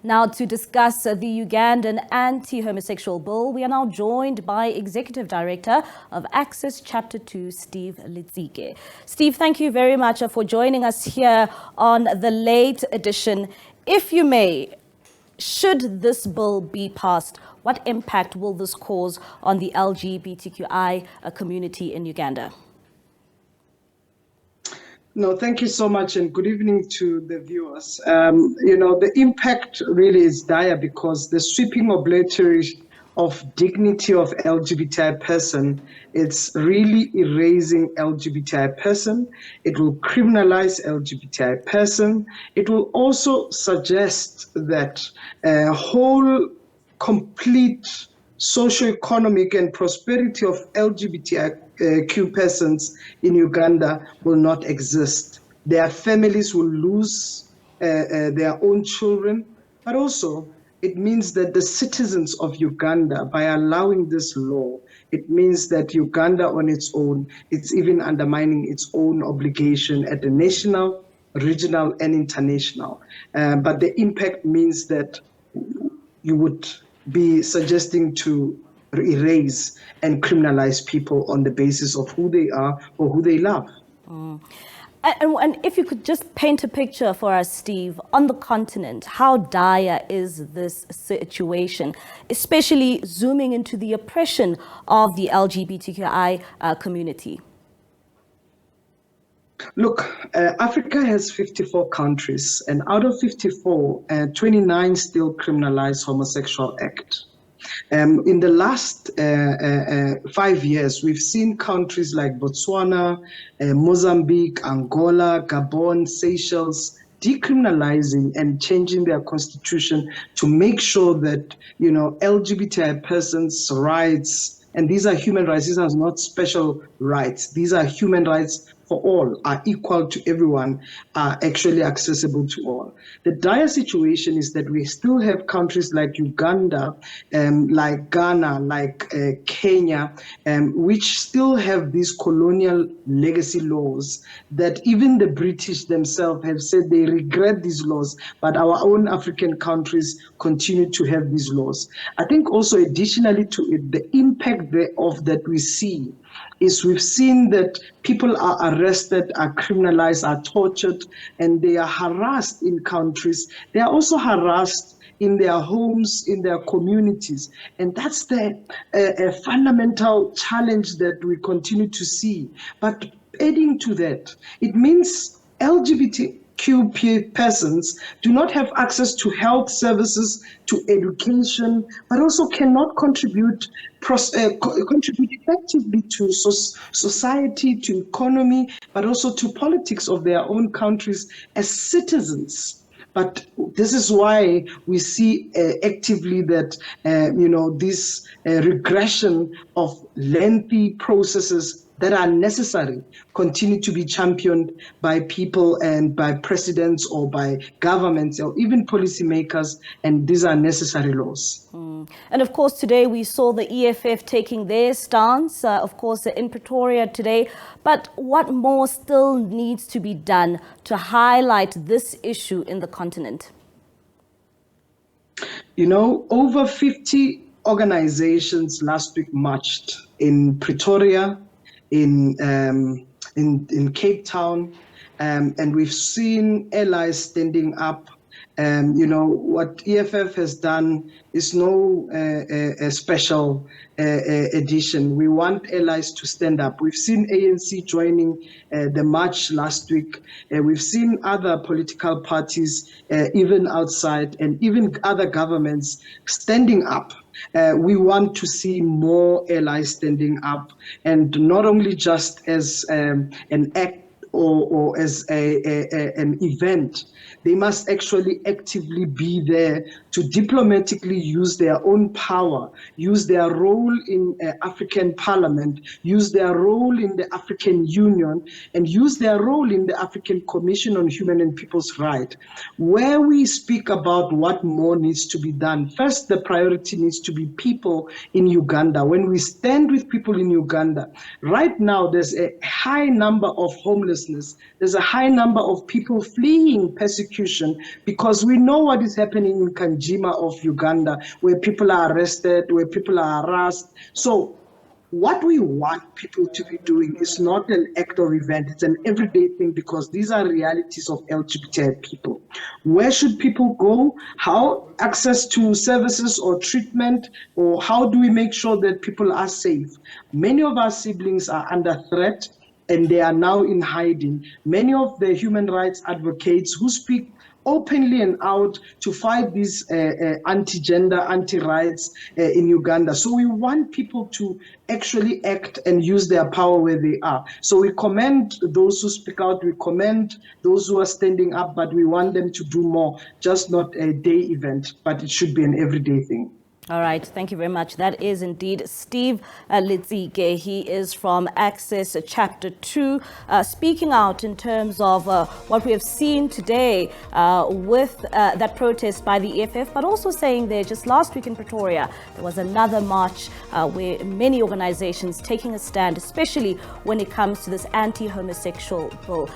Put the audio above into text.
Now, to discuss the Ugandan anti-homosexual bill, we are now joined by Executive Director of Access Chapter 2, Steve Letsike. Steve, thank you very much for joining us here on the late edition. If you may, should this bill be passed, what impact will this cause on the LGBTQI community in Uganda? No, thank you so much, and good evening to the viewers. The impact really is dire because the sweeping obliteration of dignity of LGBTI person, it's really erasing LGBTI person. It will criminalize LGBTI person. It will also suggest that a whole complete socio-economic and prosperity of LGBTIQ persons in Uganda will not exist. Their families will lose their own children, but also it means that the citizens of Uganda, by allowing this law, it means that Uganda on its own, it's even undermining its own obligation at the national, regional, and international. But the impact means that you would be suggesting to erase and criminalize people on the basis of who they are or who they love. And if you could just paint a picture for us, Steve, on the continent, how dire is this situation, especially zooming into the oppression of the LGBTQI community? Look, Africa has 54 countries, and out of 54, 29 still criminalize homosexual act. In the last 5 years, we've seen countries like Botswana, Mozambique, Angola, Gabon, Seychelles, decriminalizing and changing their constitution to make sure that, LGBTI persons' rights, and these are human rights, these are not special rights, these are human rights for all, are equal to everyone, are actually accessible to all. The dire situation is that we still have countries like Uganda, like Ghana, like Kenya, which still have these colonial legacy laws that even the British themselves have said they regret these laws, but our own African countries continue to have these laws. I think also additionally to it, the impact thereof that we see is we've seen that people are arrested, are criminalized, are tortured, and they are harassed in countries. They are also harassed in their homes, in their communities. And that's the fundamental challenge that we continue to see. But adding to that, it means LGBTQ persons do not have access to health services, to education, but also cannot contribute effectively to society, to economy, but also to politics of their own countries as citizens. But this is why we see actively that, this regression of lengthy processes that are necessary continue to be championed by people and by presidents or by governments or even policymakers, and these are necessary laws. And of course, today we saw the EFF taking their stance, of course, in Pretoria today. But what more still needs to be done to highlight this issue in the continent? Over 50 organizations last week marched in Pretoria, in Cape Town, and we've seen allies standing up. What EFF has done is no special edition. We want allies to stand up. We've seen ANC joining the march last week. We've seen other political parties, even outside, and even other governments standing up. We want to see more allies standing up, and not only just as an act or as an event. They must actually actively be there to diplomatically use their own power, use their role in African Parliament, use their role in the African Union, and use their role in the African Commission on Human and People's Rights. Where we speak about what more needs to be done, first the priority needs to be people in Uganda. When we stand with people in Uganda, right now there's a high number of homeless homelessness. There's a high number of people fleeing persecution because we know what is happening in Kanjima of Uganda, where people are arrested, where people are harassed. So what we want people to be doing is not an act or event, it's an everyday thing, because these are realities of LGBTI people. Where should people go? How access to services or treatment, or how do we make sure that people are safe? Many of our siblings are under threat and they are now in hiding. Many of the human rights advocates who speak openly and out to fight these anti-gender, anti-rights in Uganda. So we want people to actually act and use their power where they are. So we commend those who speak out, we commend those who are standing up, but we want them to do more, just not a day event, but it should be an everyday thing. All right, thank you very much. That is indeed Steve Letsike. He is from Access Chapter 2, speaking out in terms of what we have seen today with that protest by the EFF, but also saying there just last week in Pretoria, there was another march where many organizations taking a stand, especially when it comes to this anti-homosexual bill.